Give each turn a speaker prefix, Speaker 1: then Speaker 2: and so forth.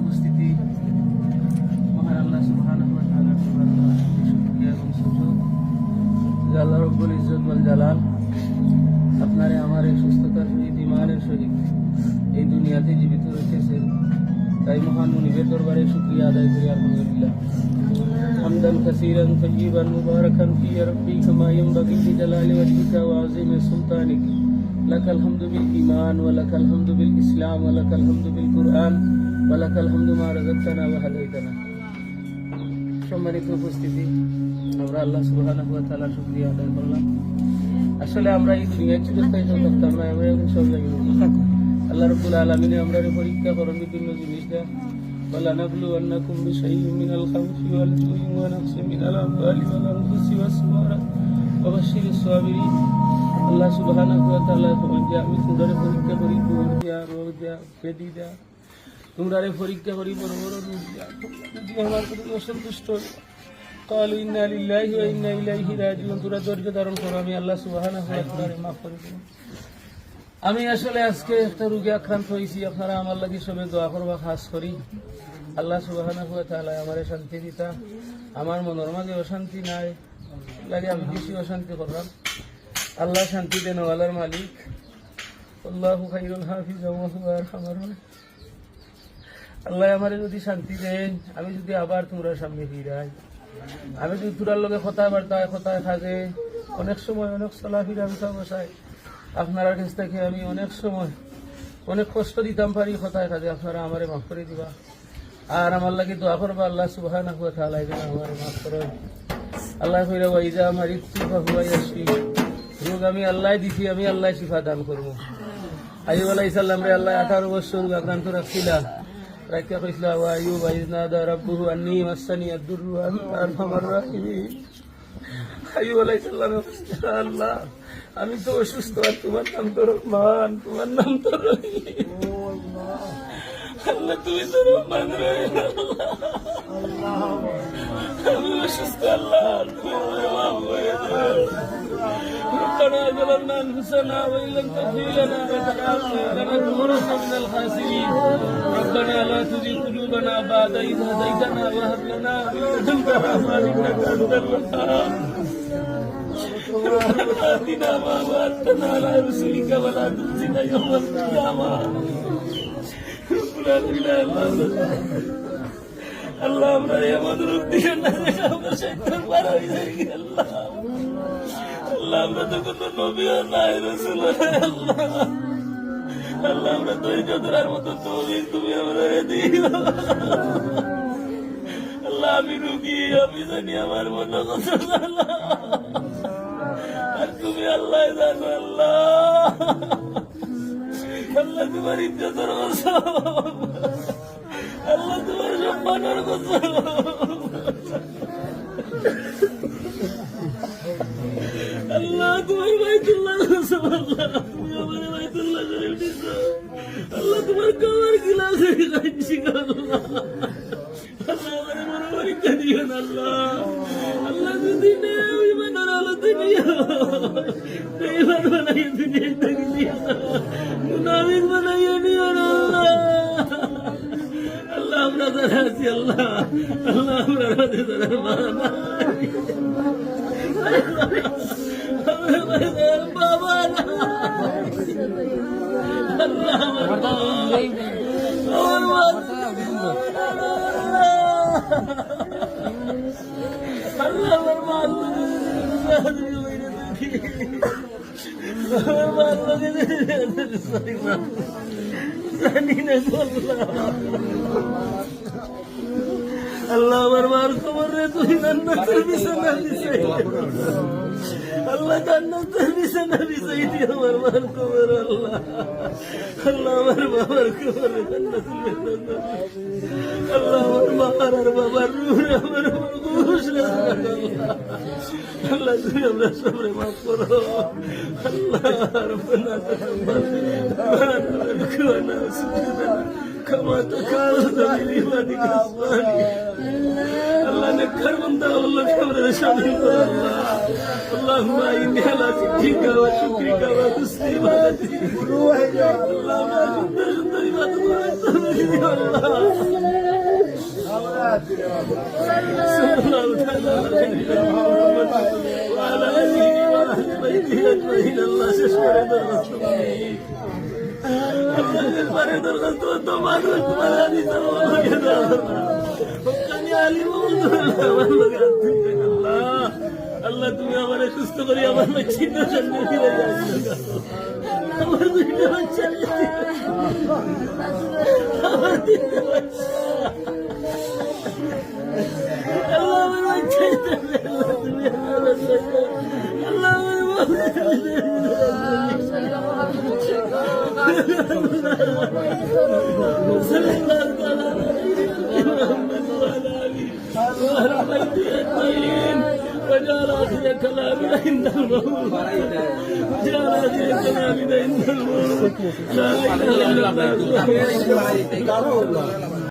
Speaker 1: উপস্থিতি মহান আল্লাহ সুবহানাহু ওয়া তাআলার শুকরিয়া এবং সুযোগ যে আল্লাহ রব্বুল ইজ্জত ওয়াল জালাল আপনারে আমার এই সুস্থতার সহিত ঈমানের সহিত এই দুনিয়াতে জীবিত রেখেছেন। তাই মহান মুনিবের দরবারে শুকরিয়া আদায় করি আলহামদুলিল্লাহ। হামদান কাসীরান তাইয়িবান মুবারাকান ফি ইয়া রাব্বি কামা ইয়ানবাগি লিজালালি ওয়াজহিকা ওয়া আযীমি সুলতানিক। লাকাল হামদু বিল ঈমান ওয়া লাকাল হামদু বিল ইসলাম ওয়া লাকাল হামদু বিল কুরআন ওয়া লাকাল হামদু মা রাযাকতানা ওয়া হাদাইতানা। সম্মানিত উপস্থিতি, আমরা আল্লাহ সুবহানাহু ওয়া তাআলার শুকরিয়া আদায় করলাম। আসলে আমরা এই দুনিয়ায় চিরস্থায়ী থাকতাম না, আমরা এখন সব জায়গায় আল্লাহ রাব্বুল আলামিন আমরা পরীক্ষা করেন বিভিন্ন জিনিস দেয়। وَلَنَبْلُوَنَّكُمْ بِشَيْءٍ مِّنَ الْخَوْفِ وَالْجُوعِ وَنَقْصٍ مِّنَ الْأَمْوَالِ وَالْأَنفُسِ وَالثَّمَرَاتِ وَبَشِّرِ الصَّابِرِينَ। আল্লাহ সুবহানাহু ওয়া তাআলা যে আমি তোমরা পরীক্ষা করি, দূর দেয়া, রোগ দেয়া, বেদি দেয়া, তোমরা পরীক্ষা করি, বড় বড় রোগ দেয়া, যদি আমার প্রতি অসন্তুষ্ট قالوا إنا لله وإنا إليه راجعون। তোমরা ধৈর্য ধারণ করো, আমি আল্লাহ সুবহানাহু ওয়া তাআলা মাফ করে দেব। আমি আসলে আজকে একটা রোগে আক্রান্ত হয়েছি, আপনারা আমার লাগি সবে দোয়া করবা খাস করি। আল্লাহ সুবহানাহু ওয়া তাআলা আমারে শান্তি দিতা, আমার মনের মাঝে অশান্তি নাই লাগে, আমি বেশি অশান্তি করলাম। আল্লাহ শান্তি দেন ওয়ালার মালিক, আল্লাহু খাইরুল হাফিজা ওয়া হুয়া আরহামুর রাহিম। আল্লাহ আমারে যদি শান্তি দেন, আমি যদি আবার তোমরা সামনে ফিরাই, আমি যদি তোরার লগে কথায় বার্তায় কথায় থাকে, অনেক সময় অনেক চলাফিরা উঠা বসায় আপনার কাছ থেকে আমি অনেক সময় অনেক কষ্ট দিতাম পারি কথায় কাজে, আপনারা আমারে মাফ করে দিবা আর আমার লাগে দোয়া করবা। আল্লাহ সুবহানাহু ওয়া তাআলা যেন আমারে মাফ করেন। আল্লাহ কইরা ওয়াইজা মারিতু ফাহুয়া ইয়াশফি, রোগ আমি আল্লাহ দিছি, আমি আল্লাহ শিফা দান করবো। আইয়ুব আলাইহিস সালাম রে আল্লাহ 18 বছর রোগ আক্রান্ত রাখছিলা, রাখিয়া কইছিলা ওয়া আইয়ুব ইযনাদা রাব্বুহু আন্নী মাসানি আদ-দুররু ওয়া আনতা আরহামুর রাহিমিন। আইয়ুব আলাইহিস সালাম আল্লাহ আমি তো অসুস্থ, আর তোমার নাম তো রহমান, তোমার নাম তো রহিম। আল্লাহ তুমি তো রহমান রহিম, আমি অসুস্থ, আল্লাহ তুমি আমারে মাফ করে দাও। ربنا ظلمنا أنفسنا وإن لم تغفر لنا وترحمنا لنكونن من الخاسرين. ربنا لا تزغ قلوبنا بعد إذ هديتنا وهب لنا من لدنك رحمة إنك أنت الوهاب. ربنا آتنا ما وعدتنا على رسلك ولا تخزنا يوم القيامة. ربنا لا إله إلا أنت। আল্লাহ আমরা এমন রূপ দিও না যে আমরা শয়তান পার হয়ে যাই। আল্লাহ আল্লাহ আমরা তো কোনো নবীও নাই, রাসূল নাই। আল্লাহ আমরা ধৈর্য ধরার মতো তৌফিক তুমি আমাদের দিও। আল্লাহ আমি রুগী, আমি জানি আমার মনে কথা জানো, আর তুমি আল্লাহ জানো। আল্লাহ আল্লাহ তোমার ইজ্জতের কথা, আল্লাহ তোমার সম্মানের কথা, আল্লাহ তোমার বাইতুল্লাহ, আল্লাহ তুমি আমার বাইতুল্লাহ শরীফ দিছো, আল্লাহ তোমার কবর গিলা শরীফ খাইছি। আল্লাহ আল্লাহ আমার মনে পরীক্ষা দিও না। আল্লাহ আল্লাহ যদি নেও ইমানের আলোতে নিও, ইমান বানাইয়া দুনিয়া থেকে নিও, মুনাফিক বানাইয়া নিও না। আল্লাহ আমরা যারা আছি, আল্লাহ আল্লাহ আমরা রাজি যারা মানা বাবা না, আল্লাহ আমার আল্লাহ আমার মাল জানি না। আল্লাহ আমার মার খবর রে তুই জান্নাতের বিছানা দিছে, আল্লাহ জান্নাতের বিছানা বিছাই দিয়ে আমার মার খবর। আল্লাহ আল্লাহ আমার বাবার খবর রে জান্নাতুল বিছানা, আল্লাহ আমার মার আর বাবার রূহ রে আমার ঘুষ রে। আল্লাহ তুমি আমরা সবরে মাফ করো। আল্লাহ রব্বানা তাকাব্বাল كما تكالت من عبادك الصالحين. الله نكر من دعوة الله كبر شامل. اللهم إني على ذكرك وشكرك وحسن عبادتك. اللهم أجب عبادتك يا الله. পারে দরখাস্ত তো মানুষ তোমার আদি তোমাকে কানি আলী আল্লাহ আল্লাহ তুমি আমার সুস্থ করি আমার বাচ্চিত সামনে ফিরে আমার দুইটা বাচ্চা আমার দুইটা বাচ্চা আল্লাহ আমার বাচ্চা আল্লাহ তুমি আমার বাচ্চা আল্লাহ আমার وجعل آخر كلامنا عند الموت وجعل آخر كلامنا عند الموت لا إله إلا الله